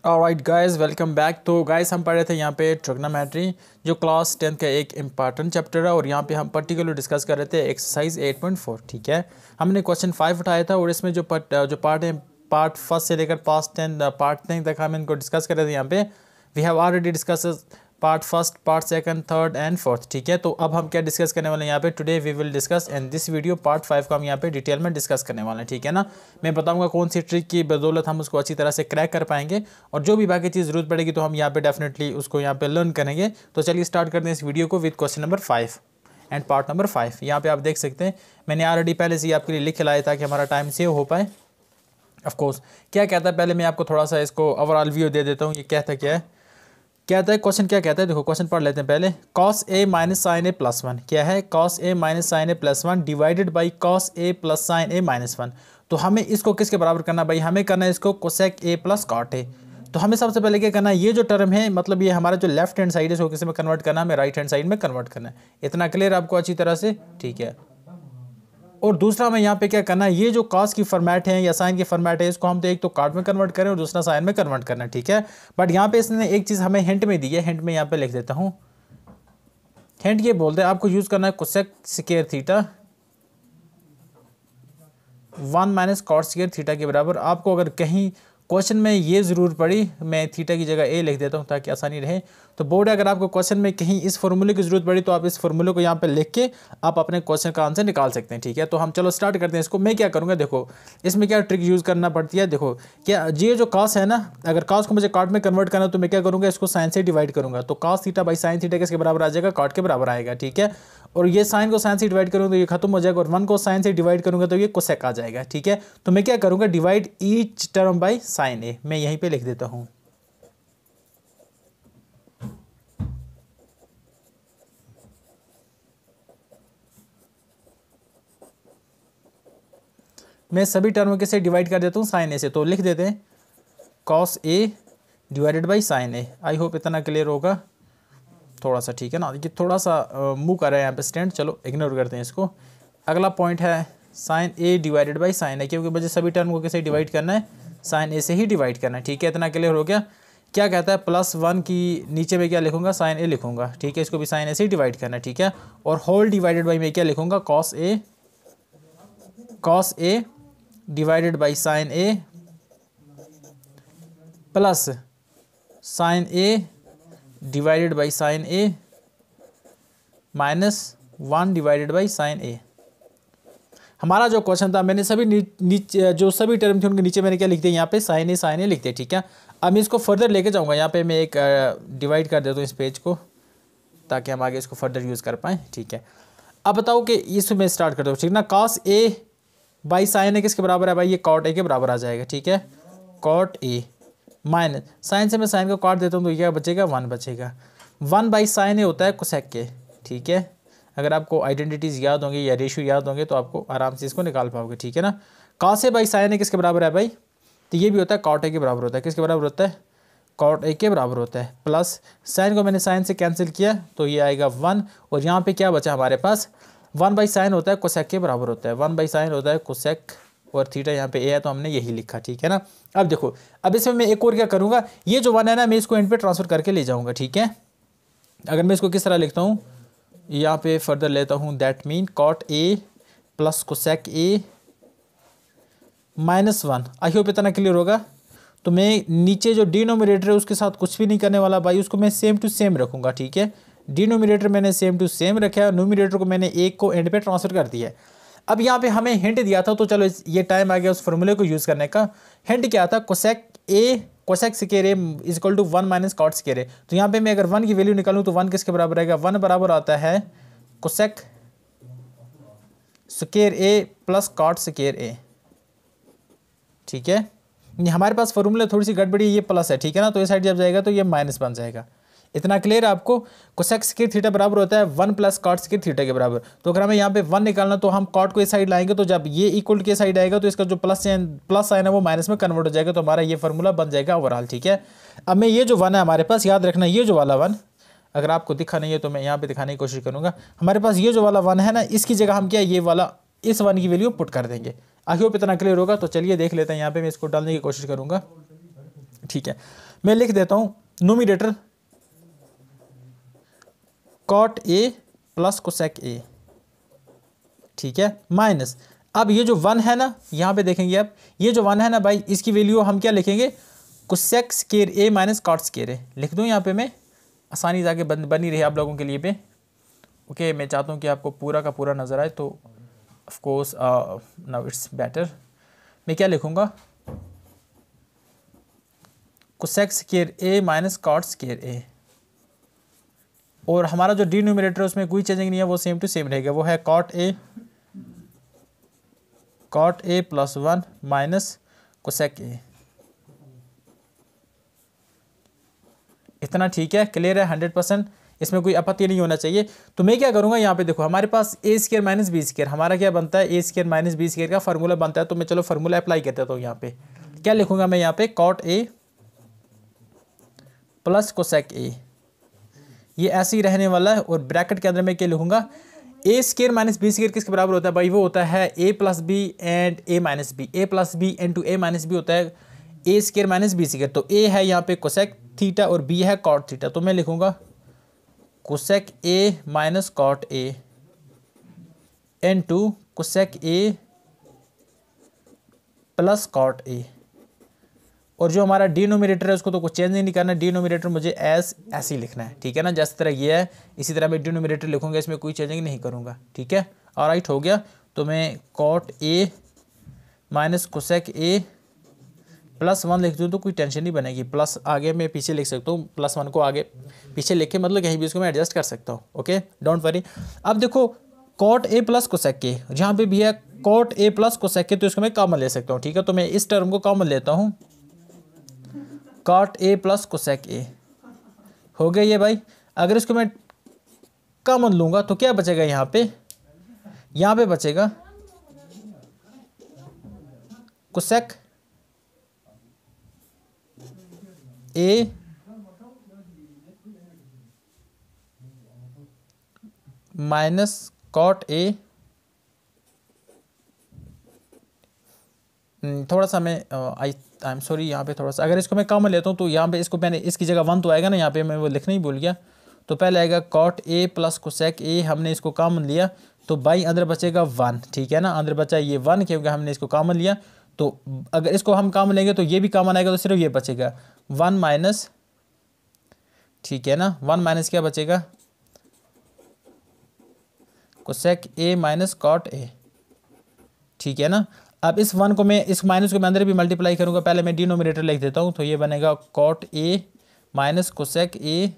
Alright guys, welcome back. तो guys हम पढ़ रहे थे यहाँ पे ट्रिग्नोमेट्री, जो क्लास 10 का एक इम्पॉर्टेंट चैप्टर है। और यहाँ पे हम पर्टिकुलर डिस्कस कर रहे थे एक्सरसाइज 8.4। ठीक है, हमने क्वेश्चन 5 उठाया था और इसमें जो पार्ट है, पार्ट फर्स्ट से लेकर पार्ट 10 तक हम इनको डिस्कस कर रहे थे। यहाँ पे we have already discuss part first, part second, third and fourth. ठीक है, तो अब हम क्या डिस्कस करने वाले हैं यहाँ पे, today we will discuss and this video part 5 का हम यहाँ पे डिटेल में डिस्कस करने वाले हैं। ठीक है ना, मैं बताऊंगा कौन सी ट्रिक की बदौलत हम उसको अच्छी तरह से क्रैक कर पाएंगे, और जो भी बाकी चीज़ जरूरत पड़ेगी तो हम यहाँ पे डेफिनेटली उसको यहाँ पे लर्न करेंगे। तो चलिए स्टार्ट करते हैं इस वीडियो को with question number 5 and part number 5। यहाँ पे आप देख सकते हैं मैंने ऑलरेडी पहले से ही आपके लिए लिख लाया ताकि हमारा टाइम सेव हो पाए। ऑफकोर्स क्या कहता है, पहले मैं आपको थोड़ा सा इसको ओवरऑल व्यू दे देता हूँ। ये कहता क्या है, कहता है क्वेश्चन क्या कहता है, देखो क्वेश्चन पढ़ लेते हैं पहले। cos a minus sine A plus 1 क्या है, cos a minus sine A plus 1 divided by cos a plus sine A minus 1। तो हमें इसको किसके बराबर करना भाई, हमें करना है इसको cosec a plus cot a। तो हमें सबसे पहले क्या करना है, ये जो टर्म है मतलब ये हमारा जो लेफ्ट हैंड साइड है इसको किसी में कन्वर्ट करना है, हमें राइट हैंड साइड में कन्वर्ट करना है। इतना क्लियर आपको अच्छी तरह से, ठीक है। और दूसरा हमें यहाँ पे क्या करना है, ये जो कॉस की फॉर्मेट है या साइन की फॉर्मेट है, इसको हम तो एक तो कॉट में कन्वर्ट करें और दूसरा साइन में कन्वर्ट करना है। ठीक है, बट यहाँ पे इसने एक चीज़ हमें हिंट में दी है, हिंट में यहाँ पे लिख देता हूँ। हिंट ये बोलते हैं आपको यूज़ करना है cosec square theta 1 minus cot square theta के बराबर। आपको अगर कहीं क्वेश्चन में ये ज़रूर पड़ी, मैं थीटा की जगह ए लिख देता हूँ ताकि आसानी रहे। तो बोर्ड अगर आपको क्वेश्चन में कहीं इस फॉर्मूले की ज़रूरत पड़ी तो आप इस फॉर्मूले को यहाँ पे लिख के आप अपने क्वेश्चन का आंसर निकाल सकते हैं। ठीक है, तो हम चलो स्टार्ट करते हैं इसको। मैं क्या करूँगा, देखो इसमें क्या ट्रिक यूज़ करना पड़ती है। देखो क्या ये जो कॉस है ना, अगर कॉस को मुझे कॉट में कन्वर्ट करना तो मैं क्या करूँगा, इसको साइन से डिवाइड करूँगा। तो cos theta by sine theta किसके बराबर आ जाएगा, कॉट के बराबर आएगा। ठीक है, और ये साइन को साइन से डिवाइड करूँगा तो ये खत्म हो जाएगा, और 1 को साइन से डिवाइड करूँगा तो ये कोसेक आ जाएगा। ठीक है, तो मैं क्या करूँगा, divide each term by sine A, मैं यहीं पे लिख देता हूँ। मैं सभी टर्म के से डिवाइड कर देता हूँ साइन ए से, तो लिख देते हैं cos A divided by sine A. I hope इतना क्लियर होगा थोड़ा सा, ठीक है ना। ये थोड़ा सा मूव कर रहा है यहाँ पे स्टैंड, चलो इग्नोर करते हैं इसको। अगला पॉइंट है sine A divided by sine A, क्योंकि मुझे सभी टर्म को कैसे डिवाइड करना है, साइन ए से ही डिवाइड करना है। ठीक है, इतना क्लियर हो गया। क्या कहता है, +1 की नीचे में क्या लिखूंगा, साइन ए लिखूंगा। ठीक है, इसको भी साइन ए से ही डिवाइड करना है। ठीक है, और होल डिवाइडेड बाई मैं क्या लिखूंगा, cos A divided by sine A plus sine A divided by sine A minus 1 divided by sine A. हमारा जो क्वेश्चन था, मैंने सभी नीचे जो सभी टर्म थे उनके नीचे मैंने क्या लिख दिया, यहाँ पे साइन ए लिख दिया। ठीक है, अब मैं इसको फर्दर लेके जाऊँगा। यहाँ पे मैं एक डिवाइड कर देता हूँ इस पेज को ताकि हम आगे इसको फर्दर यूज़ कर पाएँ। ठीक है, अब बताओ कि इसमें स्टार्ट करता हूँ। ठीक ना, कॉस ए बाई साइन ए किसके बराबर है भाई, ये कॉट ए के बराबर आ जाएगा। ठीक है, कॉट ए माइनस साइन से मैं साइन को काट देता हूँ तो क्या बचेगा, 1 बचेगा। 1 बाई साइन ए होता है कोसेक के। ठीक है, अगर आपको आइडेंटिटीज़ याद होंगे या रेशियो याद होंगे तो आपको आराम से इसको निकाल पाओगे। ठीक है ना, कॉस ए बाई साइन ए किसके बराबर है भाई, तो ये भी होता है कॉट ए के बराबर होता है। किसके बराबर होता है, कॉट ए के बराबर होता है। प्लस साइन को मैंने साइन से कैंसिल किया तो ये आएगा 1, और यहाँ पे क्या बचा हमारे पास, 1 बाई साइन होता है कोसेक के बराबर होता है। 1 बाई साइन होता है कोसेक, और थीटा यहाँ पे ए है तो हमने यही लिखा। ठीक है ना, अब देखो, अब इसमें मैं एक और क्या करूँगा, ये जो 1 है ना मैं इसको एंड पे ट्रांसफर करके ले जाऊँगा। ठीक है, अगर मैं इसको किस तरह लिखता हूँ, यहाँ पे फर्दर लेता हूँ, that mean cot a plus cosec A minus 1। I hope इतना क्लियर होगा। तो मैं नीचे जो डिनोमिनेटर है उसके साथ कुछ भी नहीं करने वाला भाई, उसको मैं सेम टू सेम रखूँगा। ठीक है, डिनोमिनेटर मैंने सेम टू सेम रखा है, न्यूमिनेटर को मैंने एक को एंड पे ट्रांसफर कर दिया है। अब यहाँ पे हमें हिंट दिया था, तो चलो ये टाइम आ गया उस फॉर्मूले को यूज़ करने का। हिंट क्या था, cosec square A is equal to 1 minus cot square A. तो यहाँ पे मैं अगर 1 की वैल्यू निकालूँ तो 1 किसके बराबर आएगा, 1 बराबर आता है कोसेक स्क्वायर ए प्लस कॉट स्क्वायर ए। ठीक है, हमारे पास फॉर्मूला थोड़ी सी गड़बड़ी, ये प्लस है। ठीक है ना, तो इस साइड जब जाएगा तो ये माइनस बन जाएगा। इतना क्लियर है आपको, कोसेक स्क्वायर थीटा बराबर होता है 1 प्लस कॉट स्क्वायर थीटा के बराबर। तो अगर हमें यहाँ पे 1 निकालना तो हम कॉट को इस साइड लाएंगे, तो जब ये इक्वल के साइड आएगा तो इसका जो प्लस साइन है वो माइनस में कन्वर्ट हो जाएगा, तो हमारा ये फॉर्मूला बन जाएगा ओवरऑल। ठीक है, अब मैं ये जो 1 है हमारे पास, याद रखना ये जो वाला 1, अगर आपको दिखा नहीं है तो मैं यहाँ पे दिखाने की कोशिश करूँगा। हमारे पास ये जो वाला 1 है ना, इसकी जगह हम क्या ये वाला इस 1 की वैल्यू पुट कर देंगे। आई होप इतना क्लियर होगा। तो चलिए देख लेते हैं, यहाँ पे मैं इसको डालने की कोशिश करूँगा। ठीक है, मैं लिख देता हूँ numerator cot a plus cosec a, ठीक है, माइनस, अब ये जो 1 है ना, यहाँ पे देखेंगे आप, ये जो 1 है ना भाई, इसकी वैल्यू हम क्या लिखेंगे, कोसेक स्क्वायर ए माइनस कॉट स्क्वायर ए लिख दूँ यहाँ पे मैं, आसानी जाके बनी रही आप लोगों के लिए पे। ओके, मैं चाहता हूँ कि आपको पूरा का पूरा नज़र आए, तो of course now it's better. मैं क्या लिखूँगा, कोसेक स्क्वायर ए माइनस कॉट स्क्वायर ए, और हमारा जो डिनोमिनेटर है उसमें कोई चेंजिंग नहीं है, वो सेम टू सेम रहेगा, वो है cot a plus 1 minus cosec a. इतना ठीक है, क्लियर है 100%, इसमें कोई आपत्ति नहीं होना चाहिए। तो मैं क्या करूंगा, यहाँ पे देखो हमारे पास ए स्क्वायर माइनस बी स्क्वायर, हमारा क्या बनता है, A square minus B square का फार्मूला बनता है। तो मैं चलो फार्मूला अप्लाई कर देता हूँ। यहाँ पे क्या लिखूंगा मैं, यहाँ पे cot a plus cosec a, ये ऐसे ही रहने वाला है, और ब्रैकेट के अंदर मैं क्या लिखूंगा, A square minus B square किसके बराबर होता है भाई, वो होता है A plus B and A minus B, A plus B and to A minus B होता है A square minus B square. तो ए है यहाँ पे कोसेक थीटा और बी है कॉट थीटा, तो मैं लिखूंगा cosec A minus cot A into cosec A plus cot A, और जो हमारा डिनोमिनेटर है उसको तो कुछ चेंज नहीं करना, डिनोमिनेटर मुझे ऐसे ही लिखना है, ठीक है ना, जैसे तरह ये है इसी तरह मैं डिनोमिनेटर लिखूंगा, इसमें कोई चेंजिंग नहीं करूंगा, ठीक है। ऑलराइट, हो गया। तो मैं cot a minus cosec A plus 1 लिख दूँ तो कोई टेंशन नहीं बनेगी, प्लस आगे मैं पीछे लिख सकता हूँ, प्लस 1 को आगे पीछे लिख के मतलब कहीं भी उसको मैं एडजस्ट कर सकता हूँ। Okay, don't worry. अब देखो cot a plus cosec a, जहाँ पे भी है cot a plus cosec a, तो इसको मैं कॉमन ले सकता हूँ, ठीक है। तो मैं इस टर्म को कॉमन लेता हूँ, cot a plus cosec a हो गया ये भाई। अगर इसको मैं कॉमन लूँगा तो क्या बचेगा, यहाँ पे बचेगा cosec A minus cot a, थोड़ा सा मैं आई एम सॉरी, यहाँ पे थोड़ा सा अगर इसको मैं कॉमन लेता हूँ तो यहाँ पे इसको मैंने इसकी जगह 1 तो आएगा ना, यहाँ पे मैं वो लिखना ही भूल गया। तो पहले आएगा cot a plus cosec a, हमने इसको कॉमन लिया तो बाई अंदर बचेगा 1, ठीक है ना, अंदर बचा ये 1 क्योंकि हमने इसको कॉमन लिया। तो अगर इसको हम कॉमन लेंगे तो ये भी कॉमन आएगा, तो सिर्फ ये बचेगा 1 माइनस, ठीक है ना, 1 माइनस क्या बचेगा, cosec A minus cot a, ठीक है ना। अब इस 1 को मैं इस माइनस को मैं अंदर भी मल्टीप्लाई करूंगा, पहले मैं डिनोमिनेटर लिख देता हूं, तो ये बनेगा cot a minus cosec A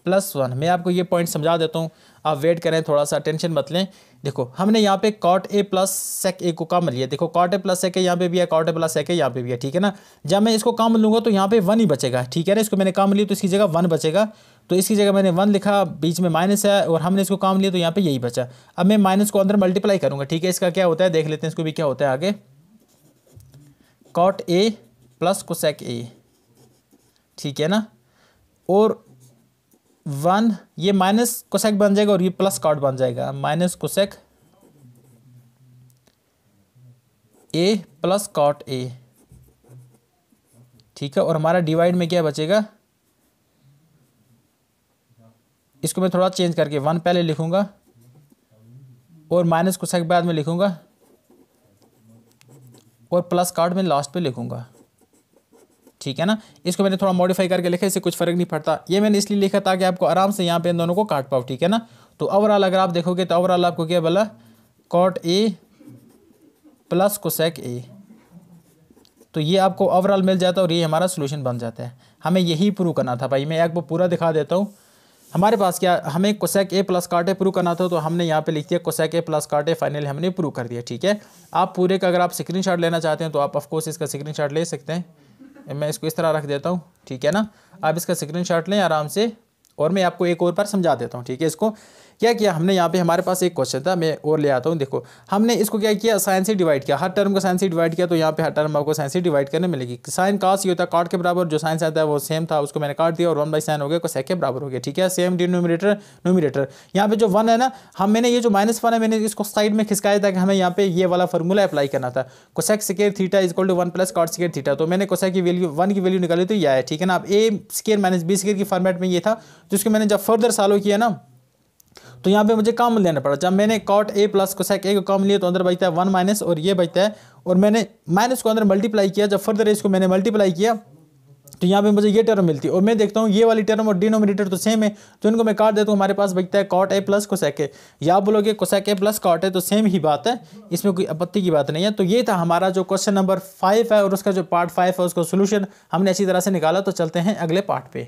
plus 1। मैं आपको ये पॉइंट समझा देता हूँ, आप वेट करें, थोड़ा सा टेंशन मत लें। देखो हमने यहाँ पे कॉट ए प्लस सेक ए को कॉमन लिया, देखो कॉट ए प्लस सेक ए यहाँ पे भी है, कॉट ए प्लस सेक ए यहाँ पे भी है, ठीक है ना। जब मैं इसको कॉमन लूँगा तो यहाँ पे 1 ही बचेगा, ठीक है ना। इसको मैंने कॉमन लिया तो इसकी जगह 1 बचेगा, तो इसकी जगह मैंने 1 लिखा, बीच में माइनस है और हमने इसको कॉमन लिया तो यहाँ पे यही बचा। अब मैं माइनस को अंदर मल्टीप्लाई करूँगा, ठीक है। इसका क्या होता है देख लेते हैं, इसको भी क्या होता है आगे, cot a plus cosec a, ठीक है ना, और 1 ये माइनस कोसेक बन जाएगा और ये प्लस कॉट बन जाएगा, minus cosec A plus cot a, ठीक है। और हमारा डिवाइड में क्या बचेगा, इसको मैं थोड़ा चेंज करके 1 पहले लिखूंगा और माइनस कोसेक बाद में लिखूंगा और प्लस कॉट में लास्ट पे लिखूंगा, ठीक है ना। इसको मैंने थोड़ा मॉडिफाई करके लिखा, इससे कुछ फर्क नहीं पड़ता। ये मैंने इसलिए लिखा ताकि आपको आराम से यहाँ पे इन दोनों को काट पाओ, ठीक है ना। तो ओवरऑल अगर आप देखोगे तो ओवरऑल आपको क्या बोला, cot a plus cosec a, तो ये आपको ओवरऑल मिल जाता है और ये हमारा सोल्यूशन बन जाता है। हमें यही प्रूव करना था भाई, मैं आपको पूरा दिखा देता हूँ। हमारे पास क्या, हमें cosec A plus cot a prove करना था, तो हमने यहाँ पे लिख दिया cosec A plus cot a, finally हमने प्रूव कर दिया, ठीक है। आप पूरे का अगर आप स्क्रीनशॉट लेना चाहते हैं तो आप ऑफकोर्स इसका स्क्रीनशॉट ले सकते हैं। मैं इसको इस तरह रख देता हूँ, ठीक है ना। आप इसका स्क्रीनशॉट लें आराम से, और मैं आपको एक और बार समझा देता हूँ, ठीक है। इसको क्या किया हमने यहाँ पे, हमारे पास एक क्वेश्चन था, मैं और ले आता हूँ। देखो हमने इसको क्या किया, साइन से डिवाइड किया, हर टर्म को साइन से डिवाइड किया, तो यहाँ पे हर टर्म आपको साइन से डिवाइड करने मिलेगी। साइन कास ये होता है कॉट के बराबर, जो साइन आता है वो सेम था, उसको मैंने काट दिया और 1/sin हो गया, कोसेक के बराबर हो गया। ठीक है, सेम डिनोमिनेटर न्यूमरेटर। यहाँ पे जो 1 है ना, मैंने ये जो -1 है मैंने इसको साइड में खिसकाया था कि हमें यहाँ पे ये वाला फार्मूला अप्लाई करना था, cosec square theta equal to 1 + cot square theta. तो मैंने कोसेक की वैल्यू 1 की वैल्यू निकाली तो ये है। ठीक है ना, अब a square minus b square की फॉर्मेट में ये था, जिसको मैंने जब फर्दर सॉल्व किया ना तो यहाँ पे मुझे कॉमन लेना पड़ा। जब मैंने cot a plus cosec a को कॉमन लिया तो अंदर बचता है 1 माइनस और ये बचता है, और मैंने माइनस को अंदर मल्टीप्लाई किया, जब फर्दर इसको मैंने मल्टीप्लाई किया तो यहाँ पे मुझे ये टर्म मिलती है, और मैं देखता हूँ ये वाली टर्म और डिनोमिनेटर तो सेम है, तो इनको मैं काट देता हूँ, हमारे पास बचता है cot a plus cosec a। या आप बोलोगे cosec a plus cot a, तो सेम ही बात है, इसमें कोई आपत्ति की बात नहीं है। तो ये था हमारा जो क्वेश्चन नंबर 5 है, और उसका जो पार्ट 5 है उसका सोल्यूशन हमने अच्छी तरह से निकाला। तो चलते हैं अगले पार्ट पे।